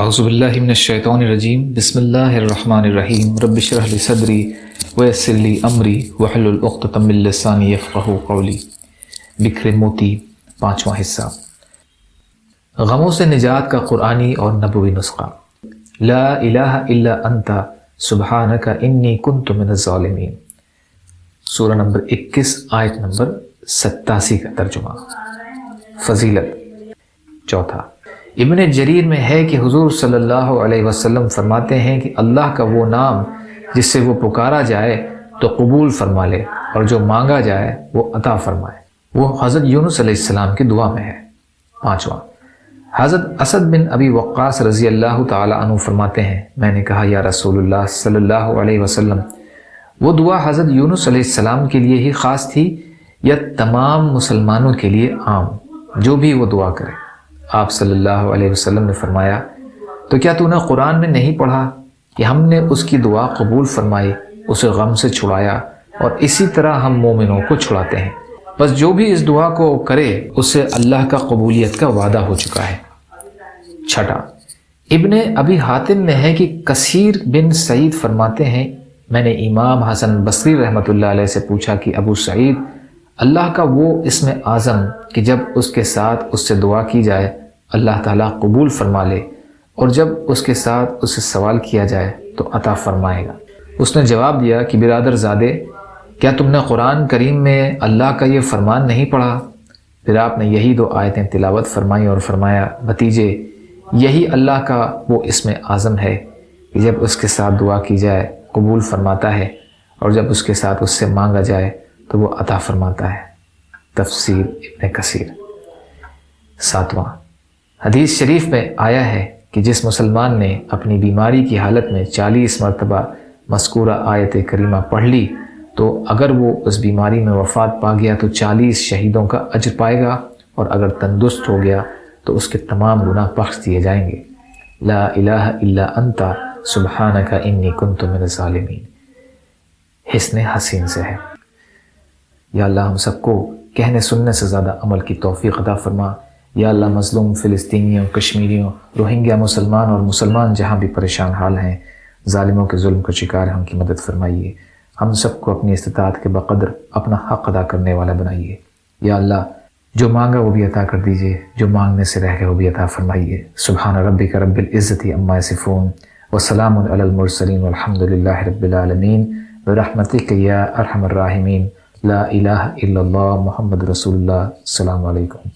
اعوذ باللہ من الشیطان الرجیم بسم اللہ الرحمن الرحیم رب اشرح لی صدری ویسر لی امری واحلل عقدۃ من لسانی یفقہوا قولی۔ بکھرے موتی، 5واں حصہ۔ غموں سے نجات کا قرآنی اور نبوی نسخہ۔ لا الہ الا انت سبحانک انی کنت من الظالمین، سورہ نمبر 21 آیت نمبر 87 کا ترجمہ۔ فضیلت۔ چوتھا، ابن جریر میں ہے کہ حضور صلی اللہ علیہ وسلم فرماتے ہیں کہ اللہ کا وہ نام جس سے وہ پکارا جائے تو قبول فرما لے، اور جو مانگا جائے وہ عطا فرمائے، وہ حضرت یونس علیہ السلام کی دعا میں ہے۔ پانچواں، حضرت اسد بن ابی وقاص رضی اللہ تعالی عنہ فرماتے ہیں، میں نے کہا یا رسول اللہ صلی اللہ علیہ وسلم، وہ دعا حضرت یونس علیہ السلام کے لیے ہی خاص تھی یا تمام مسلمانوں کے لیے عام، جو بھی وہ دعا کرے؟ آپ صلی اللہ علیہ وسلم نے فرمایا، تو کیا تو نے قرآن میں نہیں پڑھا کہ ہم نے اس کی دعا قبول فرمائی، اسے غم سے چھڑایا، اور اسی طرح ہم مومنوں کو چھڑاتے ہیں، بس جو بھی اس دعا کو کرے اسے اللہ کا قبولیت کا وعدہ ہو چکا ہے۔ چھٹا، ابن ابی حاتم میں ہے کہ کثیر بن سعید فرماتے ہیں، میں نے امام حسن بصری رحمۃ اللہ علیہ سے پوچھا کہ ابو سعید، اللہ کا وہ اسم اعظم کہ جب اس کے ساتھ اس سے دعا کی جائے اللہ تعالیٰ قبول فرما لے، اور جب اس کے ساتھ اس سے سوال کیا جائے تو عطا فرمائے گا؟ اس نے جواب دیا کہ برادر زادے، کیا تم نے قرآن کریم میں اللہ کا یہ فرمان نہیں پڑھا؟ پھر آپ نے یہی 2 آیتیں تلاوت فرمائیں اور فرمایا، بھتیجے، یہی اللہ کا وہ اسم اعظم ہے کہ جب اس کے ساتھ دعا کی جائے قبول فرماتا ہے، اور جب اس کے ساتھ اس سے مانگا جائے تو وہ عطا فرماتا ہے۔ تفسیر ابن کثیر۔ ساتواں، حدیث شریف میں آیا ہے کہ جس مسلمان نے اپنی بیماری کی حالت میں 40 مرتبہ مذکورہ آیت کریمہ پڑھ لی تو اگر وہ اس بیماری میں وفات پا گیا تو 40 شہیدوں کا اجر پائے گا، اور اگر تندرست ہو گیا تو اس کے تمام گناہ بخش دیے جائیں گے۔ لا الہ الا انت سبحانک انی کنت من الظالمین۔ حسن حسین سے ہے۔ یا اللہ ہم سب کو کہنے سننے سے زیادہ عمل کی توفیق عطا فرما۔ یا اللہ مظلوم فلسطینیوں، کشمیریوں، روہنگیا مسلمان اور مسلمان جہاں بھی پریشان حال ہیں، ظالموں کے ظلم کا شکار ہیں، ان کی مدد فرمائیے۔ ہم سب کو اپنی استطاعت کے بقدر اپنا حق ادا کرنے والا بنائیے۔ یا اللہ جو مانگا وہ بھی عطا کر دیجئے، جو مانگنے سے رہ گئے وہ بھی عطا فرمائیے۔ سبحان ربک رب العزت عما یصفون وسلام علی المرسلین والحمد للہ رب العالمین برحمتک یا ارحم الراحمین۔ لا الہ الا اللہ محمد رسول اللہ۔ السلام علیکم۔